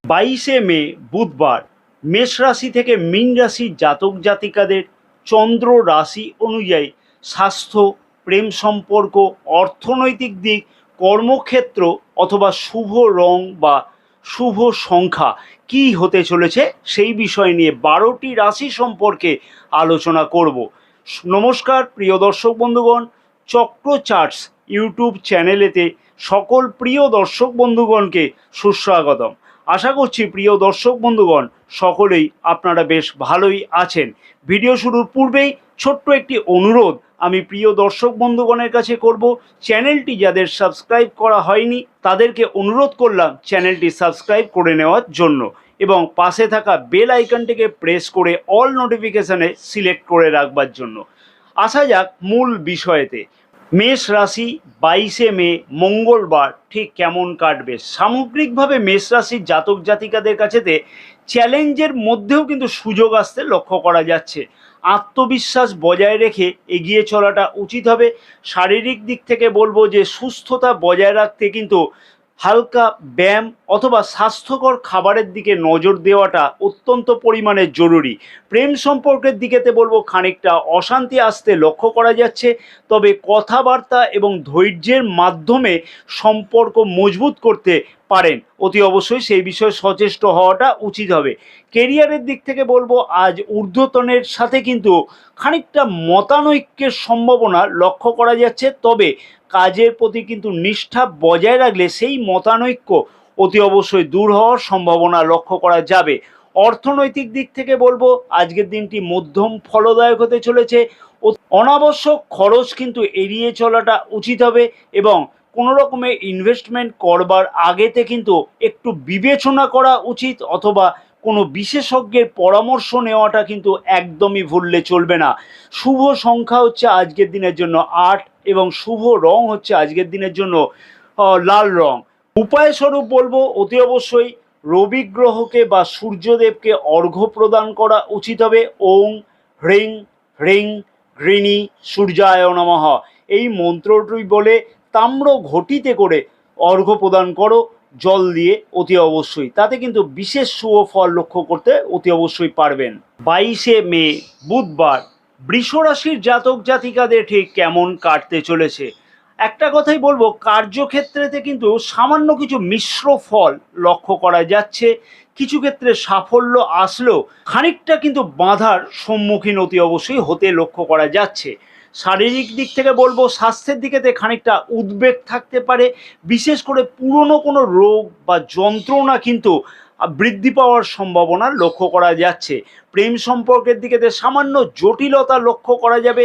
22শে মে বুধবার মেষ রাশি থেকে মীন রাশির জাতক জাতিকাদের চন্দ্র রাশি অনুযায়ী স্বাস্থ্য, প্রেম সম্পর্ক, অর্থনৈতিক দিক, কর্মক্ষেত্র অথবা শুভ রং বা শুভ সংখ্যা কী হতে চলেছে সেই বিষয় নিয়ে 12টি রাশি সম্পর্কে আলোচনা করব। নমস্কার প্রিয় দর্শক বন্ধুগণ, চক্র চার্টস ইউটিউব চ্যানেলেতে সকল প্রিয় দর্শক বন্ধুগণকে সুস্বাগতম। আশা করছি প্রিয় দর্শক বন্ধুগণ সকলেই আপনারা বেশ ভালোই আছেন। ভিডিও শুরুর পূর্বেই ছোট্ট একটি অনুরোধ আমি প্রিয় দর্শক বন্ধুগণের কাছে করব। চ্যানেলটি যাদের সাবস্ক্রাইব করা হয়নি তাদেরকে অনুরোধ করলাম চ্যানেলটি সাবস্ক্রাইব করে নেওয়ার জন্য এবং পাশে থাকা বেল আইকনটিকে প্রেস করে অল নোটিফিকেশানে সিলেক্ট করে রাখবার জন্য। আসা যাক মূল বিষয়েতে। মেষ রাশি 22শে মে মঙ্গলবার ঠিক কেমন কাটবে। সামগ্রিকভাবে মেষ রাশির জাতক জাতিকাদের কাছেতে চ্যালেঞ্জের মধ্যেও কিন্তু সুযোগ আসতে লক্ষ্য করা যাচ্ছে। আত্মবিশ্বাস বজায় রেখে এগিয়ে চলাটা উচিত হবে। শারীরিক দিক থেকে বলবো যে সুস্থতা বজায় রাখতে কিন্তু হালকা ব্যায়াম অথবা স্বাস্থ্যকর খাবারের দিকে নজর দেওয়াটা অত্যন্ত পরিমাণে জরুরি। প্রেম সম্পর্কের দিকেতে বলবো খানিকটা অশান্তি আসতে লক্ষ্য করা যাচ্ছে, তবে কথাবার্তা এবং ধৈর্যের মাধ্যমে সম্পর্ক মজবুত করতে পারেন। অতি অবশ্যই সেই বিষয়ে সচেষ্ট হওয়াটা উচিত হবে। কেরিয়ারের দিক থেকে বলবো আজ ঊর্ধ্বতনের সাথে কিন্তু খানিকটা মতানৈক্যের সম্ভাবনা লক্ষ্য করা যাচ্ছে, তবে কাজের প্রতি কিন্তু নিষ্ঠা বজায় রাখলে সেই মতানৈক্য অতি অবশ্যই দূর হওয়ার সম্ভাবনা লক্ষ্য করা যাবে। অর্থনৈতিক দিক থেকে বলবো আজকের দিনটি মধ্যম ফলদায়ক হতে চলেছে। অনাবশ্যক খরচ কিন্তু এড়িয়ে চলাটা উচিত হবে এবং কোনো রকমের ইনভেস্টমেন্ট করবার আগেতে কিন্তু একটু বিবেচনা করা উচিত অথবা কোনো বিশেষজ্ঞের পরামর্শ নেওয়াটা কিন্তু একদমই ভুললে চলবে না। শুভ সংখ্যা হচ্ছে আজকের দিনের জন্য 8 এবং শুভ রং হচ্ছে আজকের দিনের জন্য লাল রং। উপায় স্বরূপ বলবো অতি অবশ্যই রবি গ্রহকে বা সূর্যদেবকে অর্ঘ্য প্রদান করা উচিত হবে। ওং হ্রিং হ্রিং ঘৃণী সূর্যায় নমঃ এই মন্ত্রটি বলে তাম্র ঘটিতে করে অর্ঘ্য প্রদান করো জল দিয়ে অতি অবশ্যই, তাতে কিন্তু বিশেষ শুভ ফল লক্ষ্য করতে অতি অবশ্যই পারবেন। 22শে মে বুধবার বৃষ রাশির জাতক জাতিকাদের ঠিক কেমন কাটতে চলেছে। একটা কথাই বলবো, কার্যক্ষেত্রেতে কিন্তু সামান্য কিছু মিশ্র ফল লক্ষ্য করা যাচ্ছে। কিছু ক্ষেত্রে সাফল্য আসলেও খানিকটা কিন্তু বাধার সম্মুখীন অতি অবশ্যই হতে লক্ষ্য করা যাচ্ছে। শারীরিক দিক থেকে বলবো স্বাস্থ্যের দিকেতে খানিকটা উদ্বেগ থাকতে পারে। বিশেষ করে পুরনো কোনো রোগ বা যন্ত্রণা কিন্তু বৃদ্ধি পাওয়ার সম্ভাবনা লক্ষ্য করা যাচ্ছে। প্রেম সম্পর্কের দিকেতে সামান্য জটিলতা লক্ষ্য করা যাবে,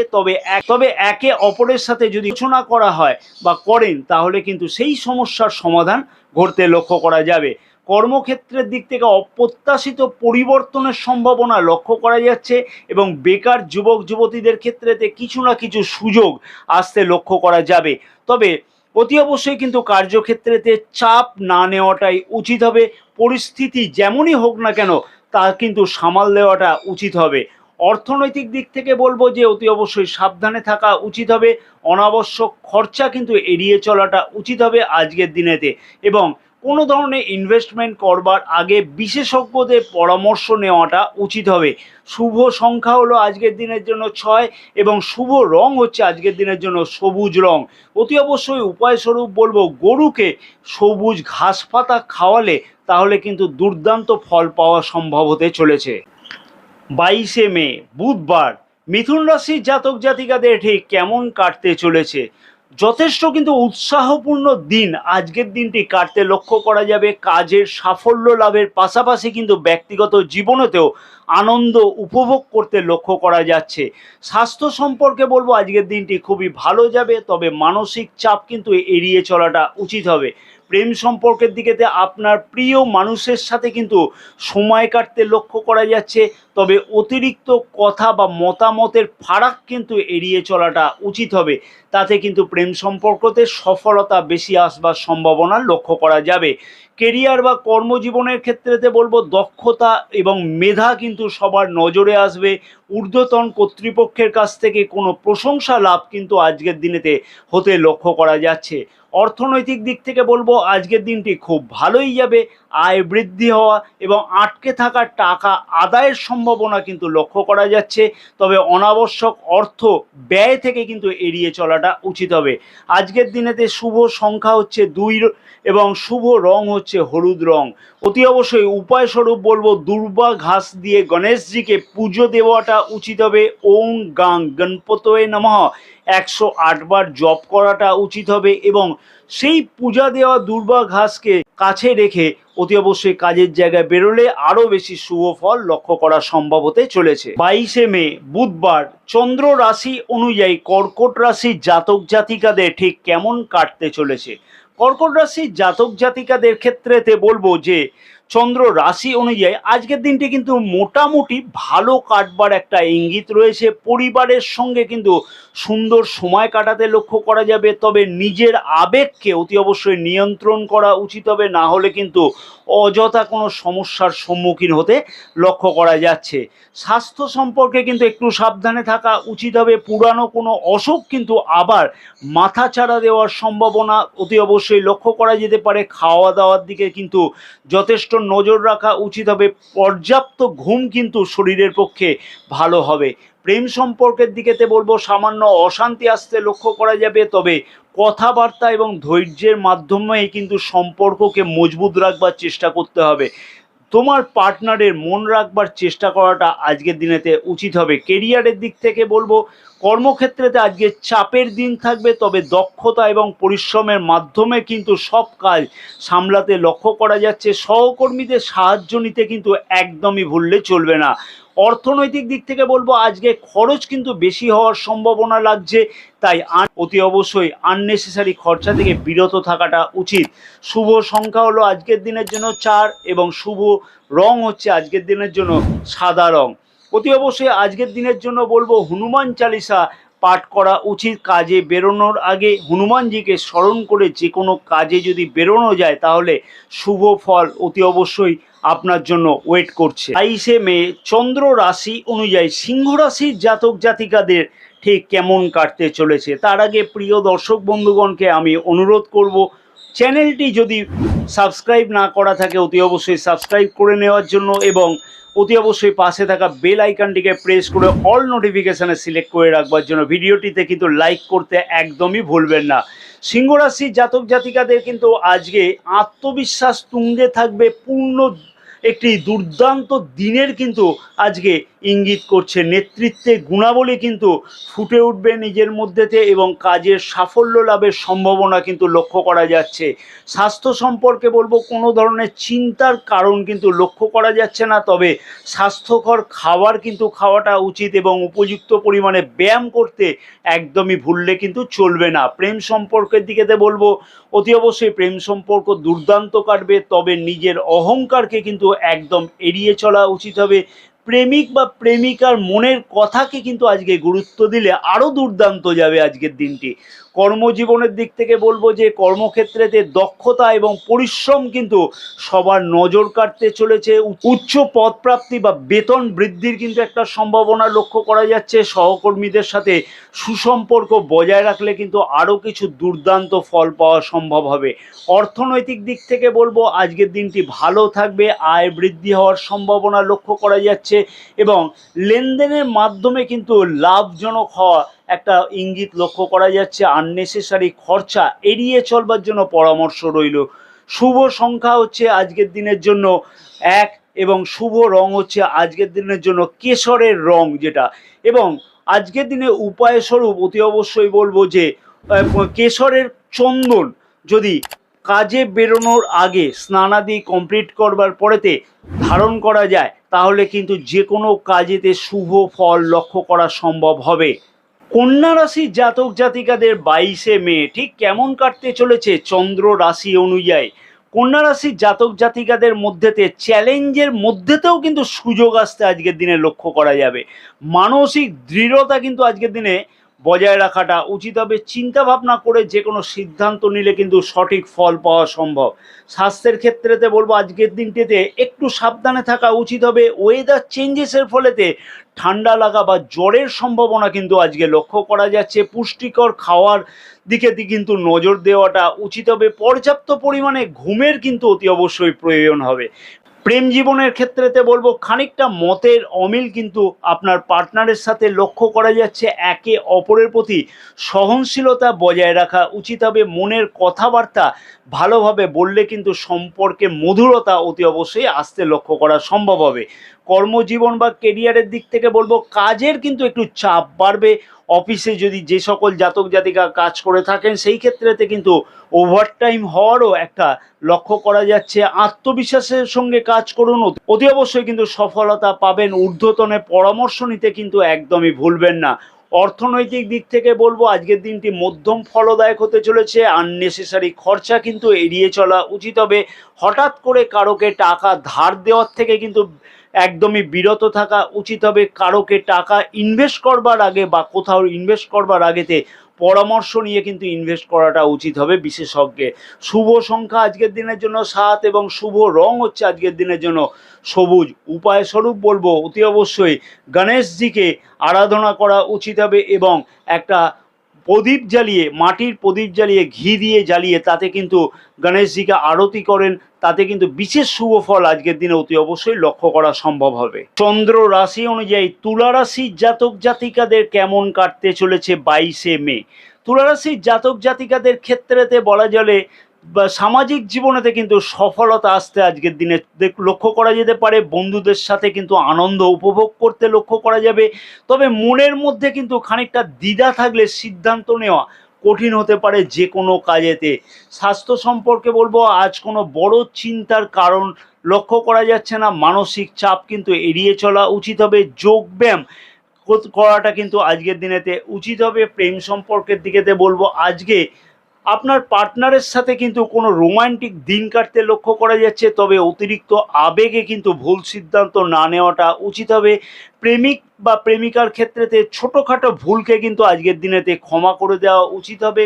তবে একে অপরের সাথে যদি আলোচনা করা হয় বা করেন তাহলে কিন্তু সেই সমস্যার সমাধান ঘটতে লক্ষ্য করা যাবে। কর্মক্ষেত্রের দিক থেকে অপ্রত্যাশিত পরিবর্তনের সম্ভাবনা লক্ষ্য করা যাচ্ছে এবং বেকার যুবক যুবতীদের ক্ষেত্রেতে কিছু না কিছু সুযোগ আসতে লক্ষ্য করা যাবে। তবে অতি অবশ্যই কিন্তু কার্যক্ষেত্রেতে চাপ না নেওয়াটাই উচিত হবে। পরিস্থিতি যেমনই হোক না কেন তা কিন্তু সামাল দেওয়াটা উচিত হবে। অর্থনৈতিক দিক থেকে বলবো যে অতি অবশ্যই সাবধানে থাকা উচিত হবে। অনাবশ্যক খরচা কিন্তু এড়িয়ে চলাটা উচিত হবে আজকের দিনেতে এবং কোনো ধরনের ইনভেস্টমেন্ট করবার আগে বিশেষজ্ঞদের পরামর্শ নেওয়াটা উচিত হবে। শুভ সংখ্যা হলো আজকের দিনের জন্য 6 এবং শুভ রং হচ্ছে আজকের দিনের জন্য সবুজ রং। অতি অবশ্যই উপায় স্বরূপ বলবো গরুকে সবুজ ঘাস পাতা খাওয়ালে তাহলে কিন্তু দুর্দান্ত ফল পাওয়া সম্ভব হতে চলেছে। 22শে মে বুধবার মিথুন রাশির জাতক জাতিকাদের ঠিক কেমন কাটতে চলেছে। যথেষ্ট কিন্তু উৎসাহপূর্ণ দিন আজকের দিনটি কাটতে লক্ষ্য করা যাবে। কাজের সাফল্য লাভের পাশাপাশি কিন্তু ব্যক্তিগত জীবনেতেও আনন্দ উপভোগ করতে লক্ষ্য করা যাচ্ছে। স্বাস্থ্য সম্পর্কে বলবো আজকের দিনটি খুবই ভালো যাবে, তবে মানসিক চাপ কিন্তু এড়িয়ে চলাটা উচিত হবে। প্রেম সম্পর্কের দিকেতে আপনার প্রিয় মানুষের সাথে কিন্তু সময় কাটতে লক্ষ্য করা যাচ্ছে, তবে অতিরিক্ত কথা বা মতামতের ফারাক কিন্তু এড়িয়ে চলাটা উচিত হবে। তাতে কিন্তু প্রেম সম্পর্কতে সফলতা বেশি আসবার সম্ভাবনা লক্ষ্য করা যাবে। কেরিয়ার বা কর্মজীবনের ক্ষেত্রেতে বলবো দক্ষতা এবং মেধা কিন্তু সবার নজরে আসবে। ঊর্ধ্বতন কর্তৃপক্ষের কাছ থেকে কোনো প্রশংসা লাভ কিন্তু আজকের দিনেতে হতে লক্ষ্য করা যাচ্ছে। অর্থনৈতিক দিক থেকে বলবো আজকের দিনটি খুব ভালোই যাবে। আয় বৃদ্ধি হওয়া এবং আটকে থাকা টাকা আদায়ের সম্ভাবনা কিন্তু লক্ষ্য করা যাচ্ছে। তবে অনাবশ্যক অর্থ ব্যয় থেকে কিন্তু এড়িয়ে চলাটা উচিত হবে। আজকের দিনেতে শুভ সংখ্যা হচ্ছে 2 এবং শুভ রং হচ্ছে হলুদ রং। অতি অবশ্যই উপায় স্বরূপ বলবো দুর্বা ঘাস দিয়ে গণেশজিকে পুজো দেওয়াটা উচিত হবে। ওং গাং গণপতয়ে নমঃ 108 বার জপ করাটা উচিত হবে এবং সেই পূজা দেওয়া দুর্বা ঘাসকে কাছে রেখে অতি অবশ্যই কাজের জায়গায় বেরোলে আরও বেশি শুভ ফল লক্ষ্য করা সম্ভব হতে চলেছে। 22শে মে বুধবার চন্দ্র রাশি অনুযায়ী কর্কট রাশির জাতক জাতিকাদের ঠিক কেমন কাটতে চলেছে। কর্কট রাশির জাতক জাতিকাদের ক্ষেত্রেতে বলবো যে চন্দ্র রাশি অনুযায়ী আজকের দিনটি কিন্তু মোটামুটি ভালো কাটবার একটা ইঙ্গিত রয়েছে। পরিবারের সঙ্গে কিন্তু সুন্দর সময় কাটাতে লক্ষ্য করা যাবে। তবে নিজের আবেগকে অতি অবশ্যই নিয়ন্ত্রণ করা উচিত হবে, না হলে কিন্তু অযথা কোনো সমস্যার সম্মুখীন হতে লক্ষ্য করা যাচ্ছে। স্বাস্থ্য সম্পর্কে কিন্তু একটু সাবধানে থাকা উচিত হবে। পুরানো কোনো অসুখ কিন্তু আবার মাথাচাড়া দেওয়ার সম্ভাবনা অতি অবশ্যই লক্ষ্য করা যেতে পারে। খাওয়া দাওয়ার দিকে কিন্তু যথেষ্ট নজর রাখা উচিত হবে। পর্যাপ্ত ঘুম কিন্তু শরীরের পক্ষে ভালো হবে। প্রেম সম্পর্কের দিকেতে বলবো সামান্য অশান্তি আসতে লক্ষ্য করা যাবে। তবে কথাবার্তা এবং ধৈর্যের মাধ্যমে কিন্তু সম্পর্ককে মজবুত রাখবার চেষ্টা করতে হবে। তোমার পার্টনারের মন রাখবার চেষ্টা করাটা আজকের দিনেতে উচিত হবে। কেরিয়ারের দিক থেকে বলবো কর্মক্ষেত্রেতে আজকে চাপের দিন থাকবে, তবে দক্ষতা এবং পরিশ্রমের মাধ্যমে কিন্তু সব কাজ সামলাতে লক্ষ্য করা যাচ্ছে। সহকর্মীদের সাহায্য নিতে কিন্তু একদমই ভুললে চলবে না। অর্থনৈতিক দিক থেকে বলবো আজকে খরচ কিন্তু বেশি হওয়ার সম্ভাবনা লাগছে, তাই অতি অবশ্যই আননেসেসারি খরচা থেকে বিরত থাকাটা উচিত। শুভ সংখ্যা হলো আজকের দিনের জন্য 4 এবং শুভ রং হচ্ছে আজকের দিনের জন্য সাদা রং। অতি অবশ্যই আজকের দিনের জন্য বলবো হনুমান চালিসা পাঠ করা উচিত। কাজে বেরোনোর আগে হনুমানজিকে স্মরণ করে যে কোনো কাজে যদি বেরোনো যায় তাহলে শুভ ফল অতি অবশ্যই আপনার জন্য ওয়েট করছে। 22শে মে চন্দ্র রাশি অনুযায়ী সিংহ রাশির জাতক জাতিকাদের ঠিক কেমন কাটতে চলেছে। তার আগে প্রিয় দর্শক বন্ধুগণকে আমি অনুরোধ করব, চ্যানেলটি যদি সাবস্ক্রাইব না করা থাকে অতি অবশ্যই সাবস্ক্রাইব করে নেওয়ার জন্য এবং অতি অবশ্যই পাশে থাকা বেল আইকনটিকে প্রেস করে অল নোটিফিকেশানে সিলেক্ট করে রাখবার জন্য। ভিডিওটিতে কিন্তু লাইক করতে একদমই ভুলবেন না। সিংহ রাশির জাতক জাতিকাদের কিন্তু আজকে আত্মবিশ্বাস তুঙ্গে থাকবে। পূর্ণ একটি দুর্দান্ত দিনের কিন্তু আজকে ইঙ্গিত করছে। নেতৃত্বে গুণাবলী কিন্তু ফুটে উঠবে নিজের মধ্যেতে এবং কাজের সাফল্য লাভের সম্ভাবনা কিন্তু লক্ষ্য করা যাচ্ছে। স্বাস্থ্য সম্পর্কে বলবো কোনো ধরনের চিন্তার কারণ কিন্তু লক্ষ্য করা যাচ্ছে না। তবে স্বাস্থ্যকর খাবার কিন্তু খাওয়াটা উচিত এবং উপযুক্ত পরিমাণে ব্যায়াম করতে একদমই ভুললে কিন্তু চলবে না। প্রেম সম্পর্কের দিকেতে বলবো অতি অবশ্যই প্রেম সম্পর্ক দুর্দান্ত কাটবে, তবে নিজের অহংকারকে কিন্তু একদম এড়িয়ে চলা উচিত হবে। প্রেমিক বা প্রেমিকার মনের কথাকে কিন্তু আজকে গুরুত্ব দিলে আরও দুর্দান্ত যাবে আজকের দিনটি। কর্মজীবনের দিক থেকে বলবো যে কর্মক্ষেত্রেতে দক্ষতা এবং পরিশ্রম কিন্তু সবার নজর কাটতে চলেছে। উচ্চ পদপ্রাপ্তি বা বেতন বৃদ্ধির কিন্তু একটা সম্ভাবনা লক্ষ্য করা যাচ্ছে। সহকর্মীদের সাথে সুসম্পর্ক বজায় রাখলে কিন্তু আরও কিছু দুর্দান্ত ফল পাওয়া সম্ভব হবে। অর্থনৈতিক দিক থেকে বলবো আজকের দিনটি ভালো থাকবে। আয় বৃদ্ধি হওয়ার সম্ভাবনা লক্ষ্য করা যাচ্ছে এবং লেনদেনের মাধ্যমে কিন্তু লাভজনক হওয়া একটা ইঙ্গিত লক্ষ্য করা যাচ্ছে। আননেসেসারি খরচা এড়িয়ে চলবার জন্য পরামর্শ রইল। শুভ সংখ্যা হচ্ছে আজকের দিনের জন্য 1 এবং শুভ রং হচ্ছে আজকের দিনের জন্য কেশরের রং যেটা। এবং আজকের দিনে উপায় স্বরূপ অতি অবশ্যই বলবো যে কেশরের চন্দন যদি কাজে বেরোনোর আগে স্নানাদি কমপ্লিট করবার পরেতে ধারণ করা যায় তাহলে কিন্তু যে কোনো কাজেতে শুভ ফল লক্ষ্য করা সম্ভব হবে। কন্যা রাশির জাতক জাতিকাদের 22শে মে ঠিক কেমন কাটতে চলেছে চন্দ্র রাশি অনুযায়ী। কন্যা রাশির জাতক জাতিকাদের মধ্যেতে চ্যালেঞ্জের মধ্যেতেও কিন্তু সুযোগ আসতে আজকের দিনে লক্ষ্য করা যাবে। মানসিক দৃঢ়তা কিন্তু আজকের দিনে বজায় রাখাটা উচিত হবে। চিন্তা ভাবনা করে যে কোনো সিদ্ধান্ত নিলে কিন্তু সঠিক ফল পাওয়া সম্ভব। স্বাস্থ্যের ক্ষেত্রেতে বলবো আজকের দিনটিতে একটু সাবধানে থাকা উচিত হবে। ওয়েদার চেঞ্জেসের ফলেতে ঠান্ডা লাগা বা জ্বরের সম্ভাবনা কিন্তু আজকে লক্ষ্য করা যাচ্ছে। পুষ্টিকর খাওয়ার দিকে কিন্তু নজর দেওয়াটা উচিত হবে। পর্যাপ্ত পরিমাণে ঘুমের কিন্তু অতি অবশ্যই প্রয়োজন হবে। প্রেম জীবনের ক্ষেত্রেতে বলবো খানিকটা মতের অমিল কিন্তু আপনার পার্টনারের সাথে লক্ষ্য করা যাচ্ছে। একে অপরের প্রতি সহনশীলতা বজায় রাখা উচিত হবে। মনের কথাবার্তা ভালোভাবে বললে কিন্তু সম্পর্কে মধুরতা অতি অবশ্যই আসতে লক্ষ্য করা সম্ভব হবে। কর্মজীবন বা কেরিয়ারের দিক থেকে বলবো কাজের কিন্তু একটু চাপ বাড়বে। অফিসে যদি যে সকল জাতক জাতিকা কাজ করে থাকেন সেই ক্ষেত্রেতে কিন্তু ওভারটাইম হওয়ারও একটা লক্ষ্য করা যাচ্ছে। আত্মবিশ্বাসের সঙ্গে কাজ করুন, অতি অবশ্যই কিন্তু সফলতা পাবেন। ঊর্ধ্বতনে পরামর্শ নিতে কিন্তু একদমই ভুলবেন না। অর্থনৈতিক দিক থেকে বলবো আজকের দিনটি মধ্যম ফলদায়ক হতে চলেছে। আননেসেসারি খরচা কিন্তু এড়িয়ে চলা উচিত হবে। হঠাৎ করে কারোকে টাকা ধার দেওয়ার থেকে কিন্তু একদমই বিরত থাকা উচিত হবে। কারোকে টাকা ইনভেস্ট করবার আগে বা কোথাও ইনভেস্ট করবার আগেতে পরামর্শ নিয়ে কিন্তু ইনভেস্ট করাটা উচিত হবে বিশেষজ্ঞের। শুভ সংখ্যা আজকের দিনের জন্য 7 এবং শুভ রং হচ্ছে আজকের দিনের জন্য সবুজ। উপায় স্বরূপ বলবো অতি অবশ্যই গণেশজিকে আরাধনা করা উচিত হবে এবং একটা প্রদীপ জ্বালিয়ে, মাটির প্রদীপ জ্বালিয়ে, ঘি দিয়ে জ্বালিয়ে তাতে কিন্তু গণেশজিকে আরতি করেন, তাতে কিন্তু বিশেষ শুভ ফল আজকের দিনে অতি অবশ্যই লক্ষ্য করা সম্ভব হবে। চন্দ্র রাশি অনুযায়ী তুলা রাশির জাতক জাতিকাদের কেমন কাটতে চলেছে 22শে মে। তুলা রাশির জাতক জাতিকাদের ক্ষেত্রেতে বলা চলে বা সামাজিক জীবনেতে কিন্তু সফলতা আসতে আজকের দিনে লক্ষ্য করা যেতে পারে। বন্ধুদের সাথে কিন্তু আনন্দ উপভোগ করতে লক্ষ্য করা যাবে। তবে মনের মধ্যে কিন্তু খানিকটা দ্বিধা থাকলে সিদ্ধান্ত নেওয়া কঠিন হতে পারে যে কোনো কাজেতে। স্বাস্থ্য সম্পর্কে বলবো আজ কোনো বড় চিন্তার কারণ লক্ষ্য করা যাচ্ছে না। মানসিক চাপ কিন্তু এড়িয়ে চলা উচিত হবে। যোগব্যায়াম করাটা কিন্তু আজকের দিনেতে উচিত হবে। প্রেম সম্পর্কের দিকেতে বলবো আজকে আপনার পার্টনারের সাথে কিন্তু কোনো রোমান্টিক দিন কাটতে লক্ষ্য করা যাচ্ছে। তবে অতিরিক্ত আবেগে কিন্তু ভুল সিদ্ধান্ত না নেওয়াটা উচিত হবে। প্রেমিক বা প্রেমিকার ক্ষেত্রেতে ছোটোখাটো ভুলকে কিন্তু আজকের দিনেতে ক্ষমা করে দেওয়া উচিত হবে।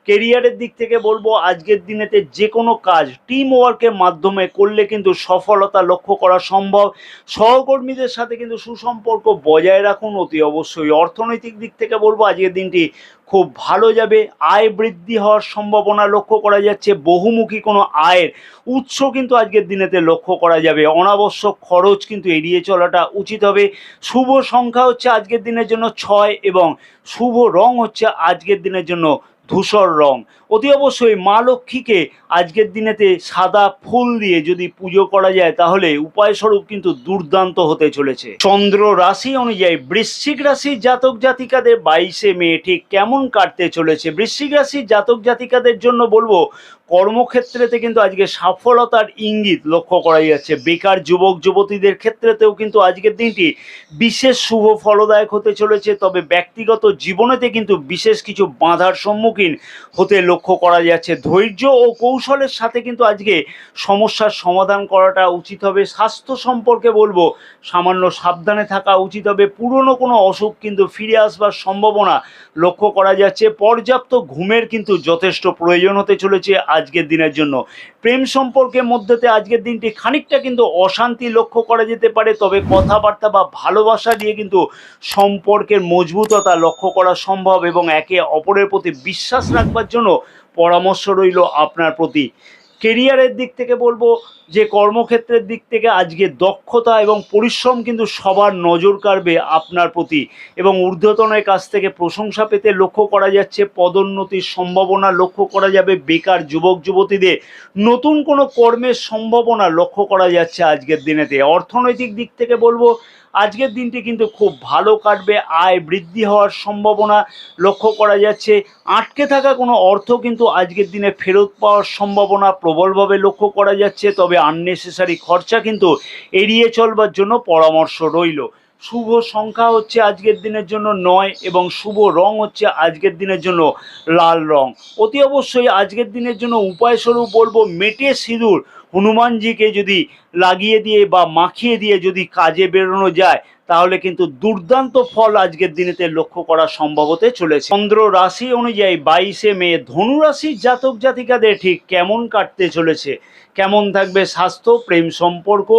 কেরিয়ারের দিক থেকে বলবো আজকের দিনেতে যে কোনো কাজ টিম ওয়ার্কের মাধ্যমে করলে কিন্তু সফলতা লক্ষ্য করা সম্ভব। সহকর্মীদের সাথে কিন্তু সুসম্পর্ক বজায় রাখুন অতি অবশ্যই। অর্থনৈতিক দিক থেকে বলবো আজকের দিনটি খুব ভালো যাবে। আয় বৃদ্ধি হওয়ার সম্ভাবনা লক্ষ্য করা যাচ্ছে। বহুমুখী কোনো আয়ের উৎস কিন্তু আজকের দিনেতে লক্ষ্য করা যাবে। অনাবশ্যক খরচ কিন্তু এড়িয়ে চলাটা উচিত হবে। শুভ সংখ্যা হচ্ছে আজকের দিনের জন্য 6 এবং শুভ রং হচ্ছে আজকের দিনের জন্য ধূসর রং। অতি অবশ্যই মা লক্ষ্মীকে আজকের দিনেতে সাদা ফুল দিয়ে যদি পুজো করা যায় তাহলে উপায় স্বরূপ কিন্তু দুর্দান্ত হতে চলেছে। চন্দ্র রাশি অনুযায়ী বৃশ্চিক রাশির জাতক জাতিকাদের 22শে মে ঠিক কেমন কাটতে চলেছে। বৃশ্চিক রাশির জাতক জাতিকাদের জন্য বলবো কর্মক্ষেত্রেতে কিন্তু আজকে সফলতার ইঙ্গিত লক্ষ্য করা যাচ্ছে। বেকার যুবক যুবতীদের ক্ষেত্রেতেও কিন্তু আজকের দিনটি বিশেষ শুভ ফলদায়ক হতে চলেছে। তবে ব্যক্তিগত জীবনেতে কিন্তু বিশেষ কিছু বাধার সম্মুখীন হতে লক্ষ্য করা যাচ্ছে। ধৈর্য ও কৌশলের সাথে কিন্তু আজকে সমস্যার সমাধান করাটা উচিত হবে। স্বাস্থ্য সম্পর্কে বলবো সামান্য সাবধানে থাকা উচিত হবে। পুরনো কোনো অসুখ কিন্তু ফিরে আসবার সম্ভাবনা লক্ষ্য করা যাচ্ছে। পর্যাপ্ত ঘুমের কিন্তু যথেষ্ট প্রয়োজন হতে চলেছে আজকের দিনের জন্য। প্রেম সম্পর্কের মধ্যেতে আজকের দিনটি খানিকটা কিন্তু অশান্তি লক্ষ্য করা যেতে পারে। তবে কথাবার্তা বা ভালোবাসা দিয়ে কিন্তু সম্পর্কের মজবুততা লক্ষ্য করা সম্ভব এবং একে অপরের প্রতি বিশ্বাস রাখবার জন্য পরামর্শ রইল আপনার প্রতি। কেরিয়ারের দিক থেকে বলবো যে কর্মক্ষেত্রের দিক থেকে আজকে দক্ষতা এবং পরিশ্রম কিন্তু সবার নজর কাড়বে আপনার প্রতি এবং ঊর্ধ্বতনের কাছ থেকে প্রশংসা পেতে লক্ষ্য করা যাচ্ছে। পদোন্নতির সম্ভাবনা লক্ষ্য করা যাবে। বেকার যুবক যুবতীদের নতুন কোনো কর্মের সম্ভাবনা লক্ষ্য করা যাচ্ছে আজকের দিনেতে। অর্থনৈতিক দিক থেকে বলবো আজকের দিনটি কিন্তু খুব ভালো কাটবে। আয় বৃদ্ধি হওয়ার সম্ভাবনা লক্ষ্য করা যাচ্ছে। আটকে থাকা কোনো অর্থ কিন্তু আজকের দিনে ফেরত পাওয়ার সম্ভাবনা প্রবলভাবে লক্ষ্য করা যাচ্ছে। তবে আননেসেসারি খরচা কিন্তু এড়িয়ে চলবার জন্য পরামর্শ রইল। শুভ সংখ্যা হচ্ছে আজকের দিনের জন্য 9 এবং শুভ রং হচ্ছে আজকের দিনের জন্য লাল রং। অতি অবশ্যই আজকের দিনের জন্য উপায় স্বরূপ বলবো মেটে সিঁদুর হনুমানজিকে যদি লাগিয়ে দিয়ে বা মাখিয়ে দিয়ে যদি কাজে বেরোনো যায়, তাহলে কিন্তু দুর্দান্ত ফল আজকের দিনেতে লক্ষ্য করা সম্ভব হতে চলেছে। চন্দ্র রাশি অনুযায়ী 22শে মে ধনু রাশির জাতক জাতিকাদের ঠিক কেমন কাটতে চলেছে, কেমন থাকবে স্বাস্থ্য, প্রেম সম্পর্ক,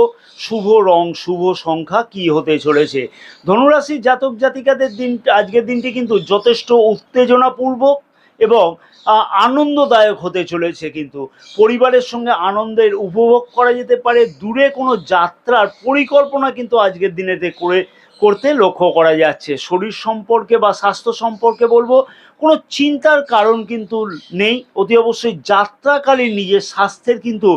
শুভ রং, শুভ সংখ্যা কি হতে চলেছে। ধনুরাশির জাতক জাতিকাদের দিন, আজকের দিনটি কিন্তু যথেষ্ট উত্তেজনাপূর্বক এবং আনন্দদায়ক হতে চলেছে। কিন্তু পরিবারের সঙ্গে আনন্দের উপভোগ করা যেতে পারে। দূরে কোনো যাত্রার পরিকল্পনা কিন্তু আজকের দিনেতে করতে লক্ষ্য করা যাচ্ছে। শরীর সম্পর্কে বা স্বাস্থ্য সম্পর্কে বলবো, কোনো চিন্তার কারণ কিন্তু নেই। অতি অবশ্যই যাত্রাকালীন নিজের স্বাস্থ্যের কিন্তু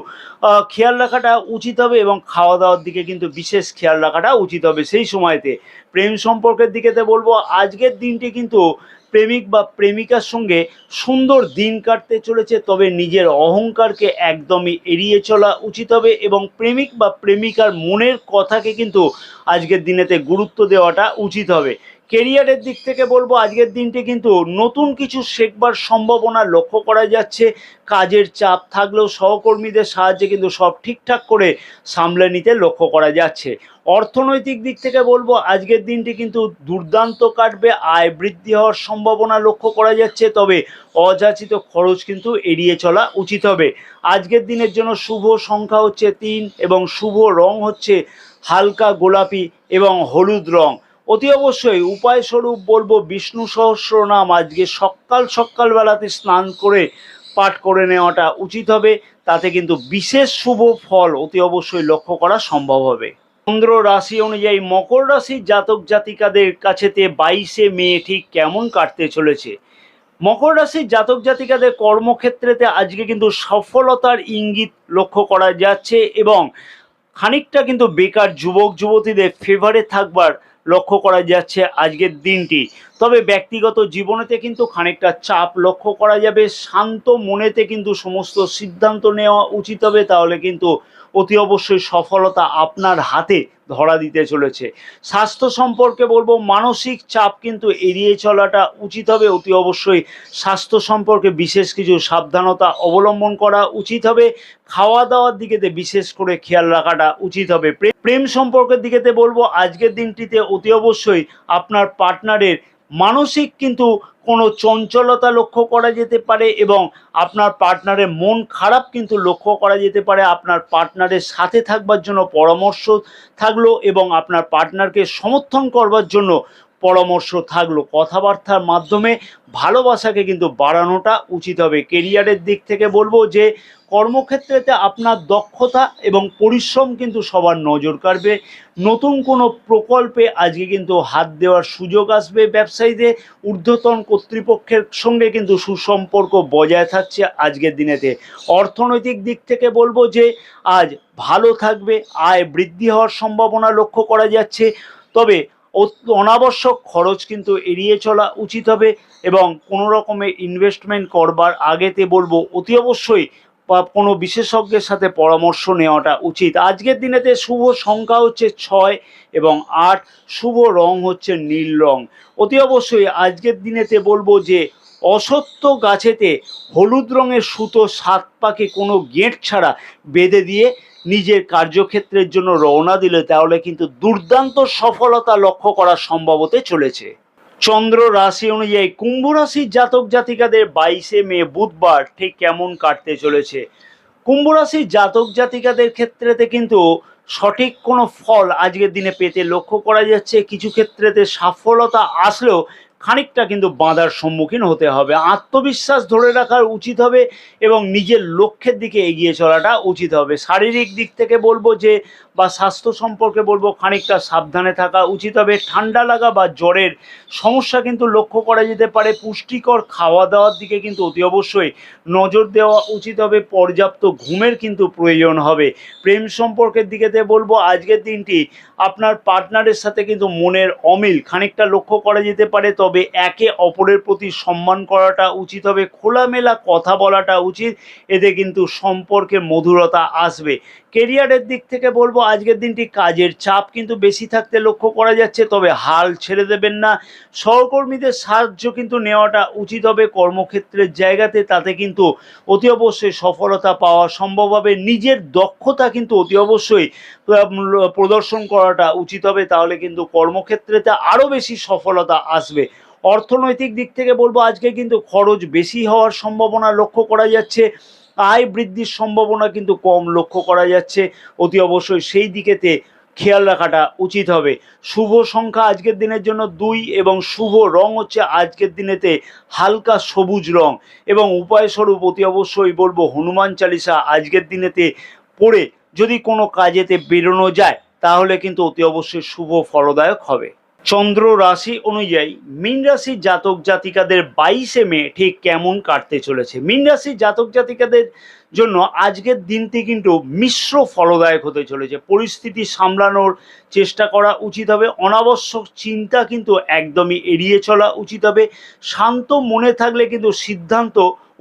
খেয়াল রাখাটা উচিত হবে এবং খাওয়া দাওয়ার দিকে কিন্তু বিশেষ খেয়াল রাখাটা উচিত হবে সেই সময়তে। প্রেম সম্পর্কের দিকেতে বলবো, আজকের দিনটি কিন্তু প্রেমিক বা প্রেমিকার সঙ্গে সুন্দর দিন কাটতে চলেছে, তবে নিজের অহংকারকে একদমই এড়িয়ে চলা উচিত হবে এবং প্রেমিক বা প্রেমিকার মনের কথাকে কিন্তু আজকের দিনেতে গুরুত্ব দেওয়াটা উচিত হবে। কেরিয়ারের দিক থেকে বলবো, আজকের দিনটি কিন্তু নতুন কিছু শেখবার সম্ভাবনা লক্ষ্য করা যাচ্ছে। কাজের চাপ থাকলেও সহকর্মীদের সাহায্যে কিন্তু সব ঠিকঠাক করে সামলে নিতে লক্ষ্য করা যাচ্ছে। অর্থনৈতিক দিক থেকে বলবো, আজকের দিনটি কিন্তু দুর্দান্ত কাটবে। আয় বৃদ্ধি হওয়ার সম্ভাবনা লক্ষ্য করা যাচ্ছে, তবে অযাচিত খরচ কিন্তু এড়িয়ে চলা উচিত হবে। আজকের দিনের জন্য শুভ সংখ্যা হচ্ছে 3 এবং শুভ রং হচ্ছে হালকা গোলাপি এবং হলুদ রং। অতি অবশ্যই উপায় স্বরূপ বলবো, বিষ্ণু সহস্রনাম আজকে সকালবেলাতে স্নান করে পাঠ করে নেওয়াটা উচিত হবে। তাতে কিন্তু বিশেষ শুভ ফল অতি অবশ্যই লক্ষ্য করা সম্ভব হবে। চন্দ্র রাশি অনুযায়ী মকর রাশির জাতক জাতিকাদের কাছেতে 22শে মে ঠিক কেমন কাটতে চলেছে। মকর রাশির জাতক জাতিকাদের কর্মক্ষেত্রেতে আজকে কিন্তু সফলতার ইঙ্গিত লক্ষ্য করা যাচ্ছে এবং খানিকটা কিন্তু বেকার যুবক যুবতীদের ফেভারে থাকবার লক্ষ্য করা যাচ্ছে আজকের দিনটি। তবে ব্যক্তিগত জীবনেতে কিন্তু খানিকটা চাপ লক্ষ্য করা যাবে। শান্ত মনেতে কিন্তু সমস্ত সিদ্ধান্ত নেওয়া উচিত হবে, তাহলে কিন্তু অতি অবশ্যই সফলতা আপনার হাতে ধরা দিতে চলেছে। স্বাস্থ্য সম্পর্কে বলবো, মানসিক চাপ কিন্তু এড়িয়ে চলাটা উচিত হবে। অতি অবশ্যই স্বাস্থ্য সম্পর্কে বিশেষ কিছু সাবধানতা অবলম্বন করা উচিত হবে। খাওয়া দাওয়ার দিকেতে বিশেষ করে খেয়াল রাখাটা উচিত হবে। প্রেম সম্পর্কের দিকেতে বলবো, আজকের দিনটিতে অতি অবশ্যই আপনার পার্টনারের মানসিক কিন্তু কোনো চঞ্চলতা লক্ষ্য করা যেতে পারে এবং আপনার পার্টনারের মন খারাপ কিন্তু লক্ষ্য করা যেতে পারে। আপনার পার্টনারের সাথে থাকবার জন্য পরামর্শ থাকলো এবং আপনার পার্টনারকে সমর্থন করবার জন্য পরামর্শ থাকলো। কথাবার্তার মাধ্যমে ভালোবাসাকে কিন্তু বাড়ানোটা উচিত হবে। কেরিয়ারের দিক থেকে বলবো যে, কর্মক্ষেত্রেতে আপনার দক্ষতা এবং পরিশ্রম কিন্তু সবার নজর কাড়বে। নতুন কোনো প্রকল্পে আজকে কিন্তু হাত দেওয়ার সুযোগ আসবে। ব্যবসায়ীদের ঊর্ধ্বতন কর্তৃপক্ষের সঙ্গে কিন্তু সুসম্পর্ক বজায় থাকছে আজকের দিনেতে। অর্থনৈতিক দিক থেকে বলবো যে, আজ ভালো থাকবে। আয় বৃদ্ধি হওয়ার সম্ভাবনা লক্ষ্য করা যাচ্ছে, তবে অনাবশ্যক খরচ কিন্তু এড়িয়ে চলা উচিত হবে এবং কোনো রকমের ইনভেস্টমেন্ট করবার আগেতে বলবো অতি অবশ্যই বা কোনো বিশেষজ্ঞের সাথে পরামর্শ নেওয়াটা উচিত। আজকের দিনেতে শুভ সংখ্যা হচ্ছে 6 এবং 8, শুভ রং হচ্ছে নীল রং। অতি অবশ্যই আজকের দিনেতে বলবো যে, অশ্বত্থ গাছেতে হলুদ রঙের সুতো 7 পাকে কোনো গেঁট ছাড়া বেঁধে দিয়ে নিজের কার্যক্ষেত্রের জন্য রওনা দিলে, তাহলে কিন্তু দুর্দান্ত সফলতা লক্ষ্য করা সম্ভব হতে চলেছে। চন্দ্র রাশি অনুযায়ী কুম্ভ রাশির জাতক জাতিকাদের 22শে মে বুধবার ঠিক কেমন কাটতে চলেছে। কুম্ভ রাশির জাতক জাতিকাদের ক্ষেত্রেতে কিন্তু সঠিক কোনো ফল আজকের দিনে পেতে লক্ষ্য করা যাচ্ছে। কিছু ক্ষেত্রেতে সফলতা আসলেও খানিকটা কিন্তু বাধার সম্মুখীন হতে হবে। আত্মবিশ্বাস ধরে রাখা উচিত হবে এবং নিজের লক্ষ্যের দিকে এগিয়ে চলাটা উচিত হবে। শারীরিক দিক থেকে বলবো যে, বা স্বাস্থ্য সম্পর্কে বলবো, খানিকটা সাবধানে থাকা উচিত হবে। ঠান্ডা লাগা বা জ্বরের সমস্যা কিন্তু লক্ষ্য করা যেতে পারে। পুষ্টিকর খাওয়া দাওয়ার দিকে কিন্তু অতি অবশ্যই নজর দেওয়া উচিত হবে। পর্যাপ্ত ঘুমের কিন্তু প্রয়োজন হবে। প্রেম সম্পর্কের দিকেতে বলবো, আজকের দিনটি আপনার পার্টনারের সাথে কিন্তু মনের অমিল খানিকটা লক্ষ্য করা যেতে পারে, তবে একে অপরের প্রতি সম্মান করাটা উচিত হবে। খোলামেলা কথা বলাটা উচিত, এতে কিন্তু সম্পর্কে মধুরতা আসবে। কেরিয়ারের দিক থেকে বলবো, আজকের দিনটি কাজের চাপ কিন্তু বেশি থাকতে লক্ষ্য করা যাচ্ছে, তবে হাল ছেড়ে দেবেন না। সহকর্মীদের সাহায্য কিন্তু নেওয়াটা উচিত হবে কর্মক্ষেত্রের জায়গাতে, তাতে কিন্তু অতি অবশ্যই সফলতা পাওয়া সম্ভব হবে। নিজের দক্ষতা কিন্তু অতি অবশ্যই প্রদর্শন করাটা উচিত হবে, তাহলে কিন্তু কর্মক্ষেত্রেতে আরও বেশি সফলতা আসবে। অর্থনৈতিক দিক থেকে বলবো আজকে কিন্তু খরচ বেশি হওয়ার সম্ভাবনা লক্ষ্য করা যাচ্ছে, আয় বৃদ্ধির সম্ভাবনা কিন্তু কম লক্ষ্য করা যাচ্ছে। অতি অবশ্যই সেই দিকেতে খেয়াল রাখাটা উচিত হবে। শুভ সংখ্যা আজকের দিনের জন্য 2 এবং শুভ রং হচ্ছে আজকের দিনেতে হালকা সবুজ রং। এবং উপায় স্বরূপ অতি অবশ্যই বলবো হনুমান চালিসা আজকের দিনেতে পড়ে যদি কোনো কাজেতে বেরোনো যায়, তাহলে কিন্তু অতি অবশ্যই শুভ ফলদায়ক হবে। চন্দ্র রাশি অনুযায়ী মীন রাশির জাতক জাতিকাদের 22শে মে ঠিক কেমন কাটতে চলেছে। মীন রাশির জাতক জাতিকাদের জন্য আজকের দিনটি কিন্তু মিশ্র ফলদায়ক হতে চলেছে। পরিস্থিতি সামলানোর চেষ্টা করা উচিত হবে, অনাবশ্যক চিন্তা কিন্তু একদমই এড়িয়ে চলা উচিত হবে। শান্ত মনে থাকলে কিন্তু সিদ্ধান্ত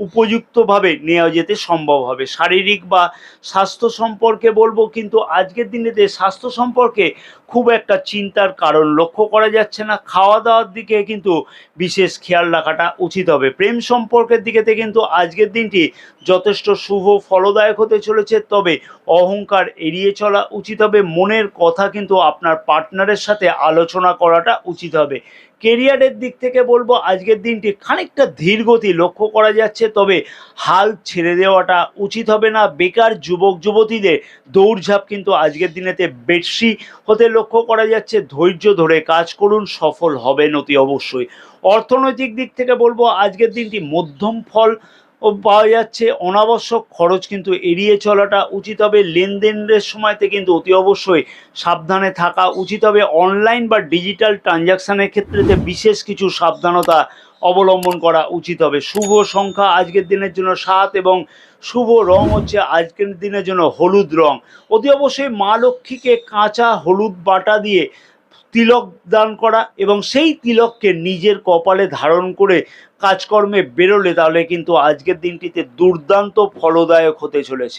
উপযুক্তভাবে নেওয়া যেতে সম্ভব হবে। শারীরিক বা স্বাস্থ্য সম্পর্কে বলবো কিন্তু আজকের দিনেতে স্বাস্থ্য সম্পর্কে খুব একটা চিন্তার কারণ লক্ষ্য করা যাচ্ছে না। খাওয়া দাওয়ার দিকে কিন্তু বিশেষ খেয়াল রাখাটা উচিত হবে। প্রেম সম্পর্কের দিকেতে কিন্তু আজকের দিনটি যথেষ্ট শুভ ফলদায়ক হতে চলেছে, তবে অহংকার এড়িয়ে চলা উচিত হবে। মনের কথা কিন্তু আপনার পার্টনারের সাথে আলোচনা করাটা উচিত হবে। কেরিয়ারের দিক থেকে বলবো আজকের দিনটি খানিকটা ধীরগতি লক্ষ্য করা যাচ্ছে, তবে হাল ছেড়ে দেওয়াটা উচিত হবে না। বেকার যুবক যুবতীদের দৌড়ঝাঁপ কিন্তু আজকের দিনেতে বেশি হতে লক্ষ্য করা যাচ্ছে। ধৈর্য ধরে কাজ করুন, সফল হবেন অতি অবশ্যই। অর্থনৈতিক দিক থেকে বলবো আজকের দিনটি মধ্যম ফল পাওয়া যাচ্ছে। অনাবশ্যক খরচ কিন্তু এড়িয়ে চলাটা উচিত হবে। লেনদেনের সময়তে কিন্তু অতি অবশ্যই সাবধানে থাকা উচিত হবে। অনলাইন বা ডিজিটাল ট্রানজাকশানের ক্ষেত্রেতে বিশেষ কিছু সাবধানতা অবলম্বন করা উচিত হবে। শুভ সংখ্যা আজকের দিনের জন্য 7 এবং শুভ রং হচ্ছে আজকের দিনের জন্য হলুদ রং। অতি অবশ্যই মা লক্ষ্মীকে কাঁচা হলুদ বাটা দিয়ে তিলক দান করা এবং সেই তিলককে নিজের কপালে ধারণ করে কাজকর্মে বেরোলে তাহলে কিন্তু আজকের দিনটিতে দুর্দান্ত ফলদায়ক হতে চলেছে।